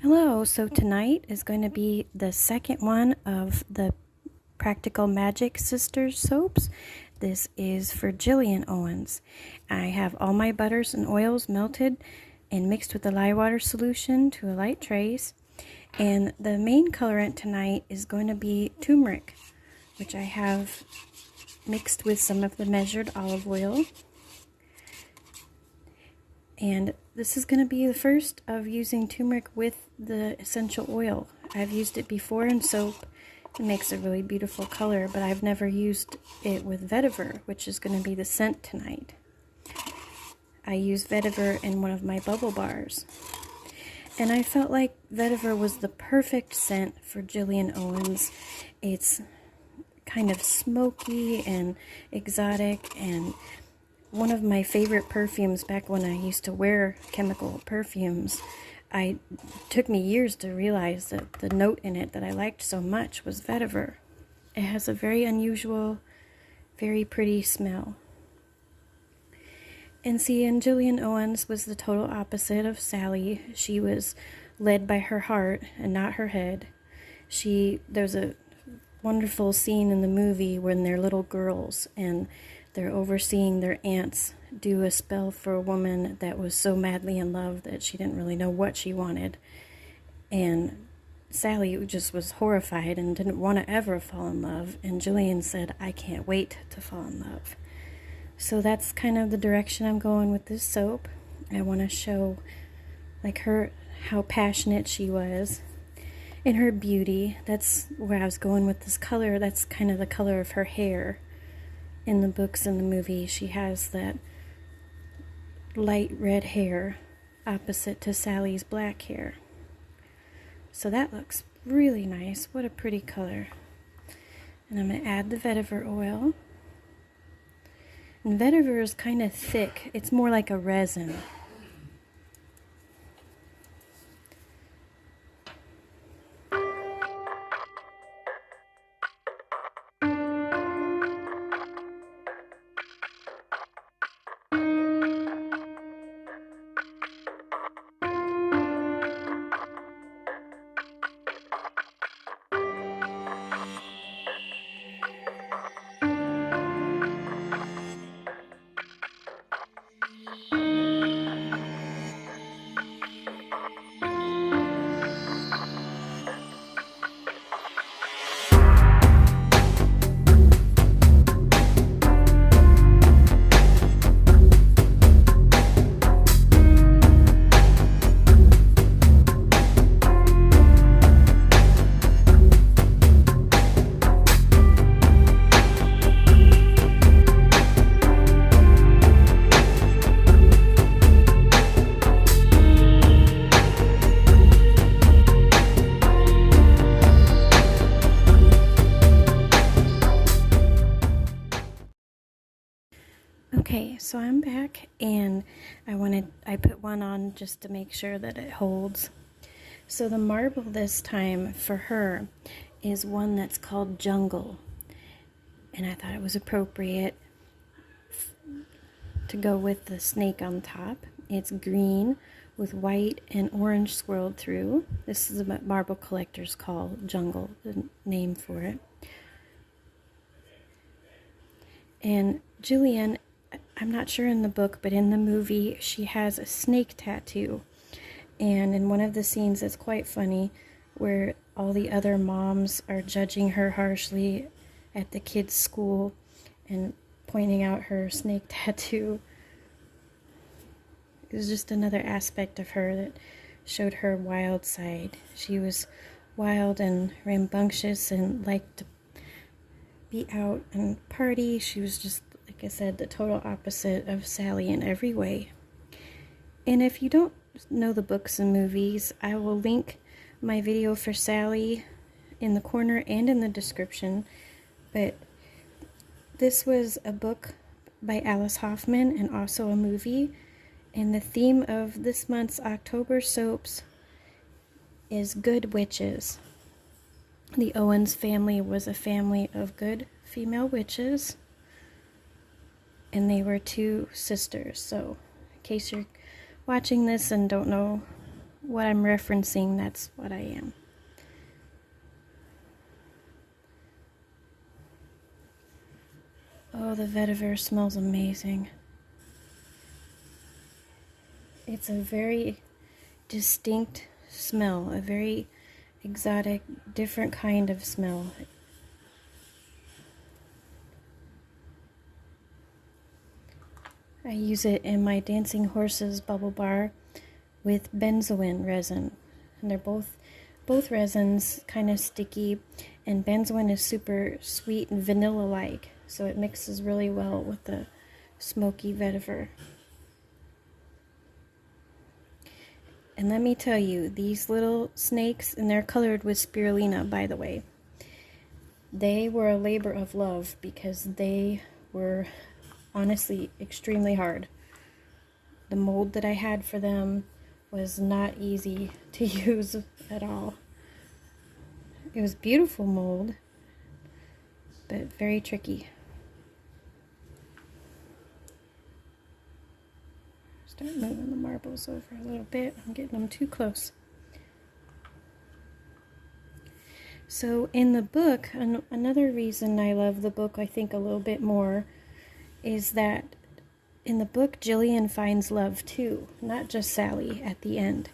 Hello, so tonight is going to be the second one of the Practical Magic Sisters soaps. This is for Gillian Owens. I have all my butters and oils melted and mixed with the lye water solution to a light trace. And the main colorant tonight is going to be turmeric, which I have mixed with some of the measured olive oil. And this is going to be the first of using turmeric with the essential oil. I've used it before in soap. It makes a really beautiful color, but I've never used it with vetiver, which is going to be the scent tonight. I use vetiver in one of my bubble bars. And I felt like vetiver was the perfect scent for Gillian Owens. It's kind of smoky and exotic, and one of my favorite perfumes back when I used to wear chemical perfumes. It took me years to realize that the note in it that I liked so much was vetiver. It has a very unusual, very pretty smell. And see, and Gillian Owens was the total opposite of Sally. She was led by her heart and not her head. There's a wonderful scene in the movie when they're little girls and they're overseeing their aunts do a spell for a woman that was so madly in love that she didn't really know what she wanted. And Sally just was horrified and didn't want to ever fall in love. And Gillian said, "I can't wait to fall in love." So that's kind of the direction I'm going with this soap. I want to show how passionate she was in her beauty. That's where I was going with this color. That's kind of the color of her hair. In the books and the movie, she has that light red hair opposite to Sally's black hair. So that looks really nice. What a pretty color. And I'm going to add the vetiver oil. And vetiver is kind of thick. It's more like a resin. Okay, so I'm back, and I put one on just to make sure that it holds. So the marble this time for her is one that's called Jungle, and I thought it was appropriate to go with the snake on top. It's green with white and orange swirled through. This is what marble collectors call Jungle, the name for it. And Gillian, I'm not sure in the book, but in the movie, she has a snake tattoo. And in one of the scenes, it's quite funny, where all the other moms are judging her harshly at the kids' school and pointing out her snake tattoo. It was just another aspect of her that showed her wild side. She was wild and rambunctious and liked to be out and party. She was just, like I said, the total opposite of Sally in every way. And if you don't know the books and movies, I will link my video for Sally in the corner and in the description. But this was a book by Alice Hoffman and also a movie. And the theme of this month's October soaps is good witches. The Owens family was a family of good female witches, and they were two sisters. So in case you're watching this and don't know what I'm referencing, that's what I am. Oh, the vetiver smells amazing. It's a very distinct smell, a very exotic, different kind of smell. I use it in my Dancing Horses bubble bar with benzoin resin, and they're both resins kind of sticky, and benzoin is super sweet and vanilla-like, so it mixes really well with the smoky vetiver. And let me tell you, these little snakes, and they're colored with spirulina, by the way, they were a labor of love because they were honestly extremely hard. The mold that I had for them was not easy to use at all. It was beautiful mold, but very tricky. Start moving the marbles over a little bit. I'm getting them too close. So in the book, another reason I love the book, I think, a little bit more, is that in the book, Gillian finds love too, not just Sally at the end.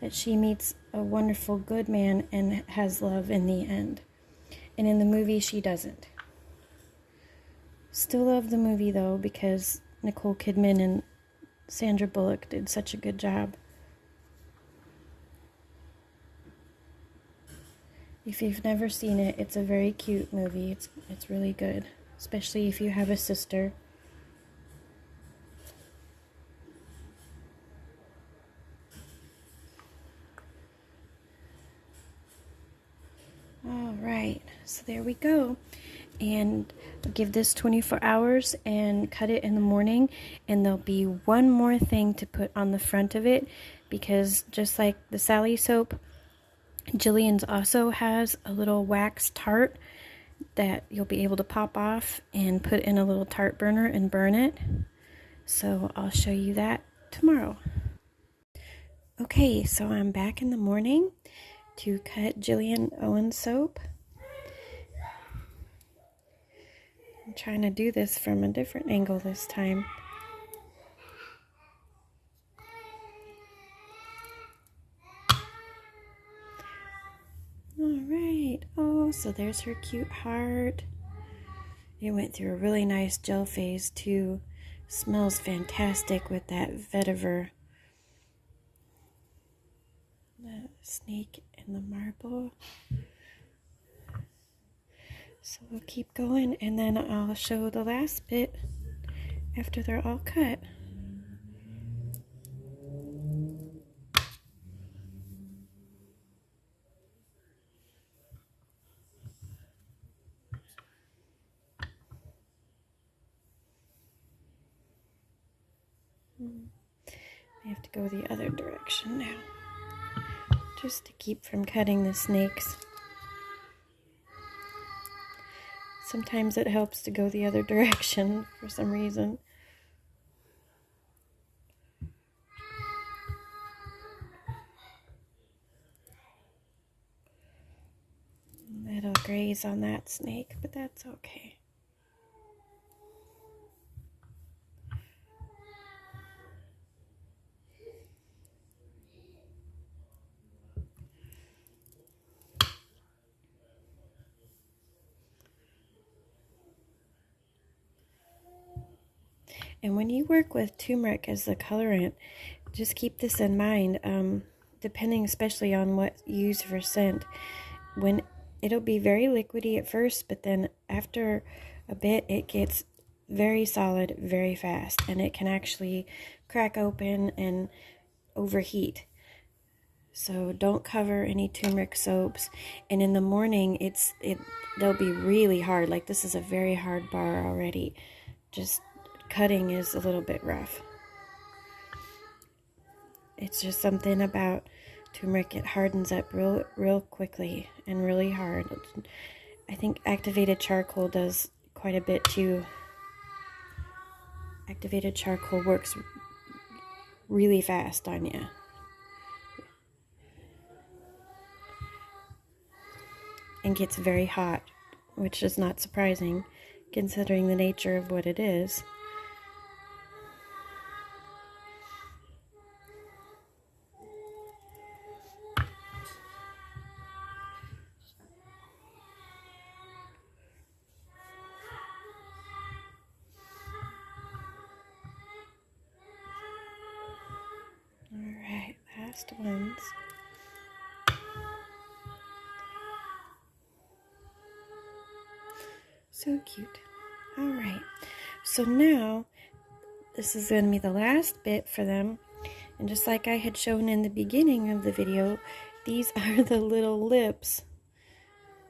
That she meets a wonderful good man and has love in the end. And in the movie, she doesn't. Still love the movie though, because Nicole Kidman and Sandra Bullock did such a good job. If you've never seen it, it's a very cute movie. It's really good, especially if you have a sister. All right, so there we go. And I'll give this 24 hours and cut it in the morning, and there'll be one more thing to put on the front of it, because just like the Sally soap, Gillian's also has a little wax tart that you'll be able to pop off and put in a little tart burner and burn it. So I'll show you that tomorrow. Okay, so I'm back in the morning to cut Gillian Owens soap. I'm trying to do this from a different angle this time. Alright, oh, so there's her cute heart. It went through a really nice gel phase too. Smells fantastic with that vetiver. The snake and the marble. So we'll keep going, and then I'll show the last bit after they're all cut. I have to go the other direction now, just to keep from cutting the snakes. Sometimes it helps to go the other direction for some reason. It'll graze on that snake, but that's okay. And when you work with turmeric as the colorant, just keep this in mind, depending especially on what you use for scent. When it'll be very liquidy at first, but then after a bit it gets very solid very fast, and it can actually crack open and overheat. So don't cover any turmeric soaps. And in the morning they'll be really hard. Like this is a very hard bar already. Just cutting is a little bit rough. It's just something about turmeric, it hardens up real quickly and really hard. I think activated charcoal does quite a bit too. Activated charcoal works really fast on you. and gets very hot, which is not surprising considering the nature of what it is. Alright, last ones. So cute. Alright, so now this is going to be the last bit for them. And just like I had shown in the beginning of the video, these are the little lips,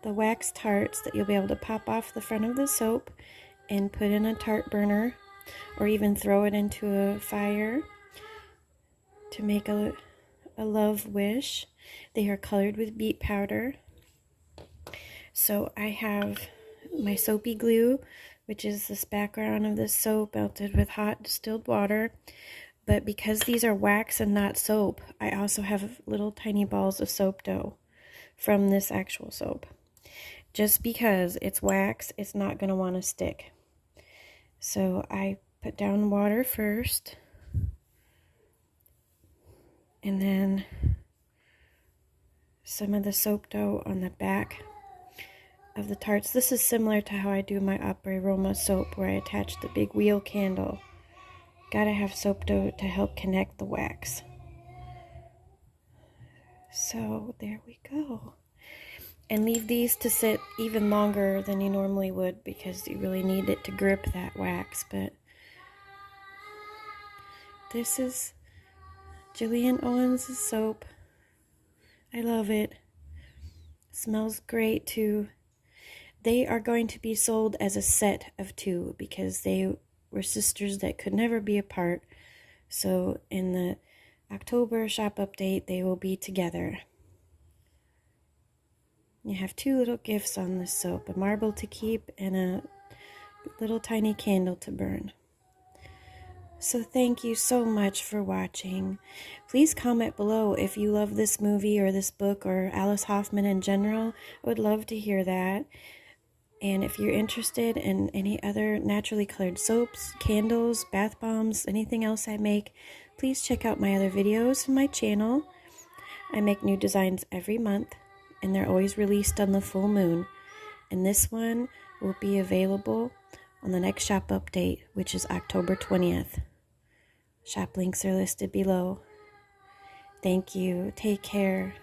the wax tarts that you'll be able to pop off the front of the soap and put in a tart burner, or even throw it into a fire to make a love wish. They are colored with beet powder. So I have my soapy glue, which is this background of this soap melted with hot distilled water. But because these are wax and not soap, I also have little tiny balls of soap dough from this actual soap. Just because it's wax, it's not going to want to stick. So I put down water first, and then some of the soap dough on the back of the tarts. This is similar to how I do my Opera Roma soap, where I attach the big wheel candle. Gotta have soap dough to help connect the wax. So there we go. And leave these to sit even longer than you normally would, because you really need it to grip that wax. But this is Gillian Owens' soap. I love it. Smells great too. They are going to be sold as a set of 2 because they were sisters that could never be apart. So in the October shop update, they will be together. You have 2 little gifts on this soap, a marble to keep and a little tiny candle to burn. So thank you so much for watching. Please comment below if you love this movie or this book or Alice Hoffman in general. I would love to hear that. And if you're interested in any other naturally colored soaps, candles, bath bombs, anything else I make, please check out my other videos on my channel. I make new designs every month, and they're always released on the full moon. And this one will be available on the next shop update, which is October 20th. Shop links are listed below. Thank you. Take care.